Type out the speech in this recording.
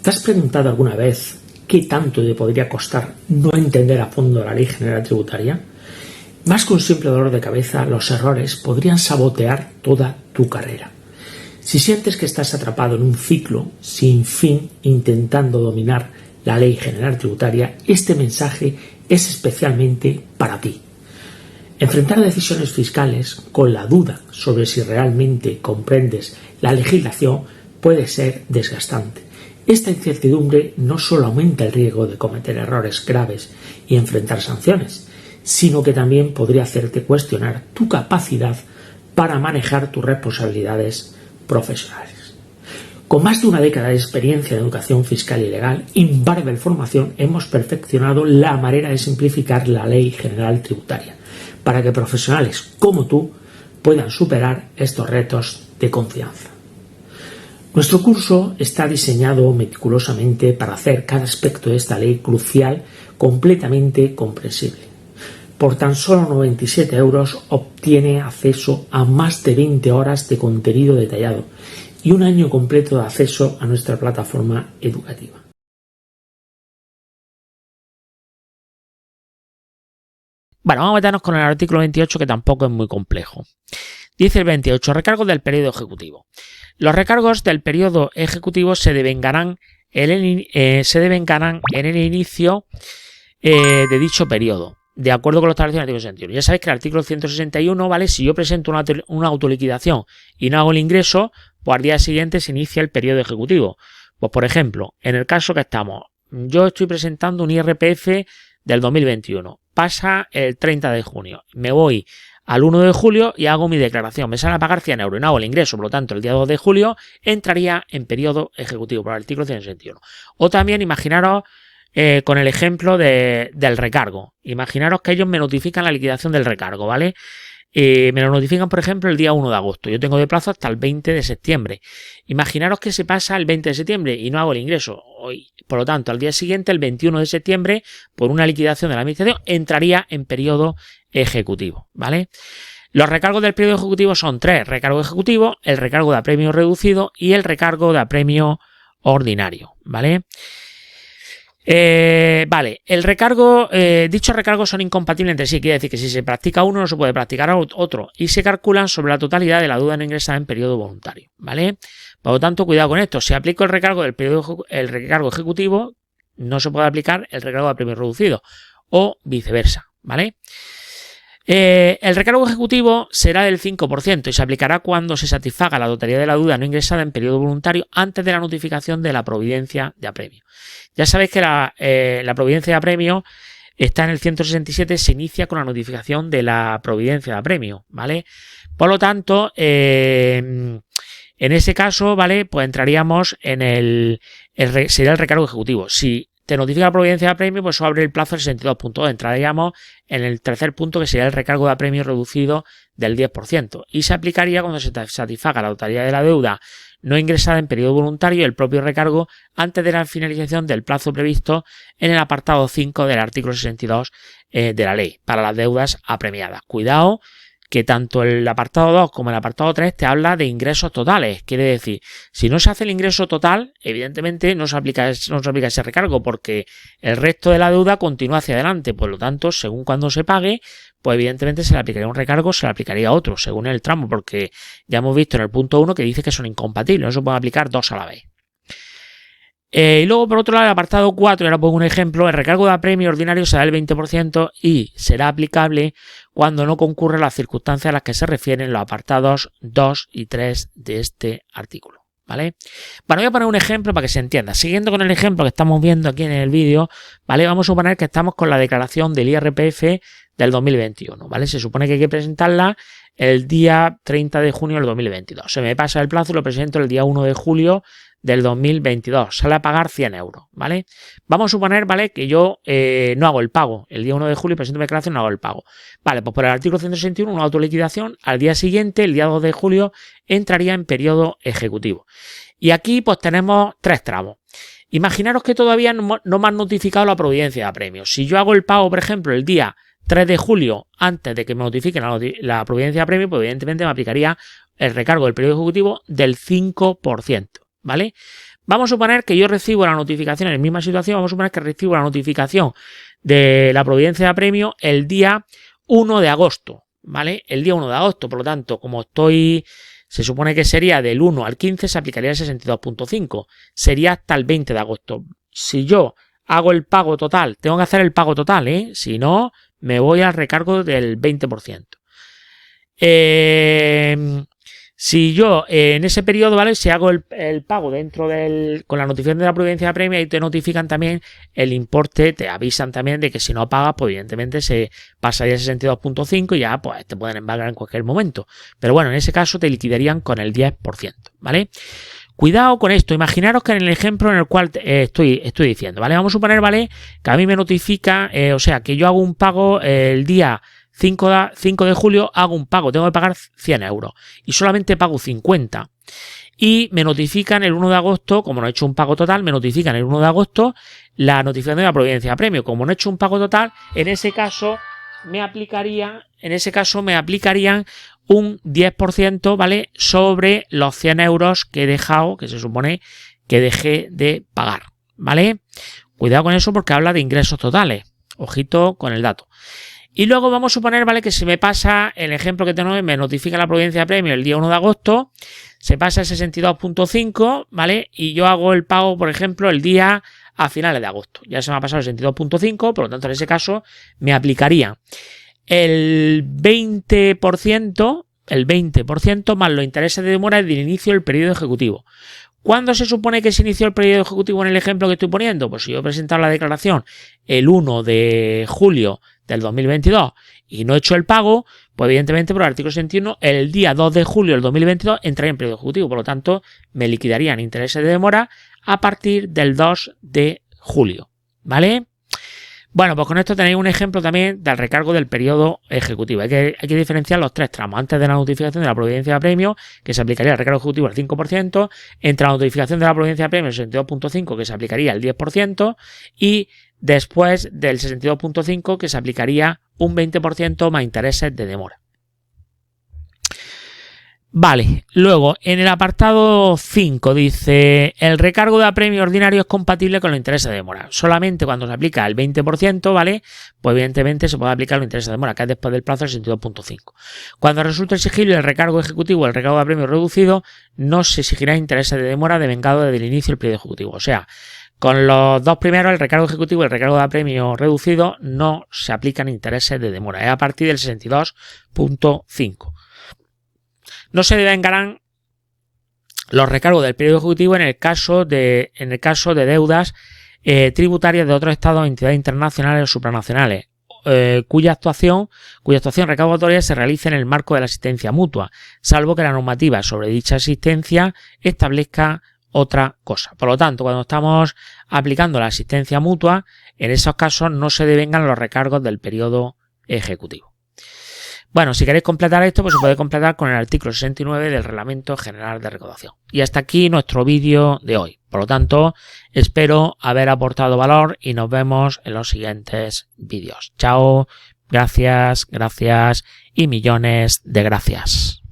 ¿Te has preguntado alguna vez qué tanto te podría costar no entender a fondo la Ley General Tributaria? Más que un simple dolor de cabeza, los errores podrían sabotear toda tu carrera. Si sientes que estás atrapado en un ciclo sin fin intentando dominar la Ley General Tributaria, este mensaje es especialmente para ti. Enfrentar decisiones fiscales con la duda sobre si realmente comprendes la legislación puede ser desgastante. Esta incertidumbre no solo aumenta el riesgo de cometer errores graves y enfrentar sanciones, sino que también podría hacerte cuestionar tu capacidad para manejar tus responsabilidades profesionales. Con más de una década de experiencia en educación fiscal y legal, Inbarbel Formación hemos perfeccionado la manera de simplificar la Ley General Tributaria, para que profesionales como tú puedan superar estos retos de confianza. Nuestro curso está diseñado meticulosamente para hacer cada aspecto de esta ley crucial completamente comprensible. Por tan solo 97 € obtiene acceso a más de 20 horas de contenido detallado y un año completo de acceso a nuestra plataforma educativa. Bueno, vamos a meternos con el artículo 28, que tampoco es muy complejo. Dice el 28, recargos del periodo ejecutivo. Los recargos del periodo ejecutivo se devengarán en el inicio de dicho periodo, de acuerdo con lo establecido en el artículo 61. Ya sabéis que el artículo 161, ¿vale? Si yo presento una autoliquidación y no hago el ingreso, pues al día siguiente se inicia el periodo ejecutivo. Pues por ejemplo, en el caso que estamos, yo estoy presentando un IRPF del 2021. Pasa el 30 de junio. Me voy al 1 de julio y hago mi declaración. Me sale a pagar 100 € y no hago el ingreso. Por lo tanto, el día 2 de julio entraría en periodo ejecutivo por el artículo 161. O también imaginaros con el ejemplo del recargo. Imaginaros que ellos me notifican la liquidación del recargo, ¿vale? Me lo notifican, por ejemplo, el día 1 de agosto. Yo tengo de plazo hasta el 20 de septiembre. Imaginaros que se pasa el 20 de septiembre y no hago el ingreso hoy. Por lo tanto, al día siguiente, el 21 de septiembre, por una liquidación de la administración, entraría en periodo ejecutivo, ¿vale? Los recargos del periodo ejecutivo son 3. Recargo ejecutivo, el recargo de apremio reducido y el recargo de apremio ordinario, ¿vale? El recargo, dichos recargos son incompatibles entre sí, quiere decir que si se practica uno no se puede practicar otro y se calculan sobre la totalidad de la deuda no ingresada en periodo voluntario, ¿vale? Por lo tanto, cuidado con esto. Si aplico el recargo ejecutivo, no se puede aplicar el recargo de apremio reducido o viceversa, ¿vale? El recargo ejecutivo será del 5% y se aplicará cuando se satisfaga la totalidad de la deuda no ingresada en periodo voluntario antes de la notificación de la providencia de apremio. Ya sabéis que la providencia de apremio está en el 167, se inicia con la notificación de la providencia de apremio, ¿vale? Por lo tanto, en ese caso, ¿vale? Pues entraríamos en sería el recargo ejecutivo. Si te notifica la providencia de apremio, pues eso abre el plazo del 62.2. Entraríamos en el tercer punto, que sería el recargo de apremio reducido del 10%. Y se aplicaría cuando se satisfaga la totalidad de la deuda no ingresada en periodo voluntario y el propio recargo antes de la finalización del plazo previsto en el apartado 5 del artículo 62 de la ley para las deudas apremiadas. Cuidado, que tanto el apartado 2 como el apartado 3 te habla de ingresos totales. Quiere decir, si no se hace el ingreso total, evidentemente no se aplica ese recargo porque el resto de la deuda continúa hacia adelante. Por lo tanto, según cuando se pague, pues evidentemente se le aplicaría un recargo, se le aplicaría otro, según el tramo, porque ya hemos visto en el punto 1 que dice que son incompatibles, no se pueden aplicar dos a la vez. Y luego, por otro lado, el apartado 4, y ahora pongo un ejemplo, el recargo de apremio ordinario será del 20% y será aplicable cuando no concurren las circunstancias a las que se refieren los apartados 2 y 3 de este artículo, ¿vale? Bueno, voy a poner un ejemplo para que se entienda. Siguiendo con el ejemplo que estamos viendo aquí en el vídeo, ¿vale? Vamos a suponer que estamos con la declaración del IRPF del 2021, ¿vale? Se supone que hay que presentarla el día 30 de junio del 2022. Se me pasa el plazo y lo presento el día 1 de julio del 2022. Sale a pagar 100 €, ¿vale? Vamos a suponer, ¿vale? Que yo no hago el pago. El día 1 de julio presento mi declaración y no hago el pago. Vale, pues por el artículo 161, una autoliquidación, al día siguiente, el día 2 de julio, entraría en periodo ejecutivo. Y aquí pues tenemos 3 tramos. Imaginaros que todavía no me han notificado la providencia de apremio. Si yo hago el pago, por ejemplo, el día 3 de julio, antes de que me notifiquen la providencia de apremio, pues evidentemente me aplicaría el recargo del periodo ejecutivo del 5%, ¿vale? Vamos a suponer que yo recibo la notificación en la misma situación, vamos a suponer que recibo la notificación de la providencia de apremio el día 1 de agosto, ¿vale? El día 1 de agosto, por lo tanto, como se supone que sería del 1 al 15, se aplicaría el 62.5. Sería hasta el 20 de agosto. Si yo hago el pago total, tengo que hacer el pago total, ¿eh? Si no, me voy al recargo del 20%. Si yo en ese periodo, ¿vale? Si hago el pago dentro con la notificación de la providencia de apremio, ahí te notifican también el importe, te avisan también de que si no pagas, pues evidentemente se pasaría el 62.5 y ya pues te pueden embargar en cualquier momento. Pero bueno, en ese caso te liquidarían con el 10%, ¿vale? Cuidado con esto, imaginaros que en el ejemplo en el cual estoy diciendo, ¿vale? Vamos a suponer, ¿vale? Que a mí me notifica, o sea, que yo hago un pago el día 5 de julio, hago un pago, tengo que pagar 100 euros y solamente pago 50. Y me notifican el 1 de agosto, como no he hecho un pago total, me notifican el 1 de agosto la notificación de la providencia de apremio. Como no he hecho un pago total, en ese caso me aplicarían un 10%, ¿vale? Sobre los 100 euros que he dejado, que se supone que dejé de pagar, ¿vale? Cuidado con eso porque habla de ingresos totales. Ojito con el dato. Y luego vamos a suponer, ¿vale? Que se me pasa el ejemplo que tengo, me notifica la providencia de apremio el día 1 de agosto, se pasa el 62.5, ¿vale? Y yo hago el pago, por ejemplo, el día a finales de agosto. Ya se me ha pasado el 62.5, por lo tanto, en ese caso, me aplicaría el 20% más los intereses de demora del inicio del periodo ejecutivo. ¿Cuándo se supone que se inició el periodo ejecutivo en el ejemplo que estoy poniendo? Pues si yo he presentado la declaración el 1 de julio del 2022 y no he hecho el pago, pues evidentemente por el artículo 61, el día 2 de julio del 2022 entraría en periodo ejecutivo. Por lo tanto, me liquidarían intereses de demora a partir del 2 de julio. ¿Vale? Bueno, pues con esto tenéis un ejemplo también del recargo del periodo ejecutivo. Hay que diferenciar los tres tramos. Antes de la notificación de la providencia de apremio, que se aplicaría el recargo ejecutivo al 5%, entre la notificación de la providencia de apremio el 62.5, que se aplicaría el 10%, y después del 62.5, que se aplicaría un 20% más intereses de demora. Vale, luego en el apartado 5 dice el recargo de apremio ordinario es compatible con los intereses de demora. Solamente cuando se aplica el 20%, ¿vale? Pues evidentemente se puede aplicar los intereses de demora, que es después del plazo del 62.5. Cuando resulte el sigilo y el recargo ejecutivo, el recargo de apremio reducido, no se exigirá intereses de demora devengado desde el inicio del periodo ejecutivo. O sea, con los dos primeros, el recargo ejecutivo y el recargo de apremio reducido, no se aplican intereses de demora. Es a partir del 62.5. No se devengarán los recargos del periodo ejecutivo en el caso de deudas tributarias de otros estados o entidades internacionales o supranacionales, cuya actuación recaudatoria se realice en el marco de la asistencia mutua, salvo que la normativa sobre dicha asistencia establezca otra cosa. Por lo tanto, cuando estamos aplicando la asistencia mutua, en esos casos no se devengan los recargos del periodo ejecutivo. Bueno, si queréis completar esto, pues se puede completar con el artículo 69 del Reglamento General de Recaudación. Y hasta aquí nuestro vídeo de hoy. Por lo tanto, espero haber aportado valor y nos vemos en los siguientes vídeos. Chao, gracias y millones de gracias.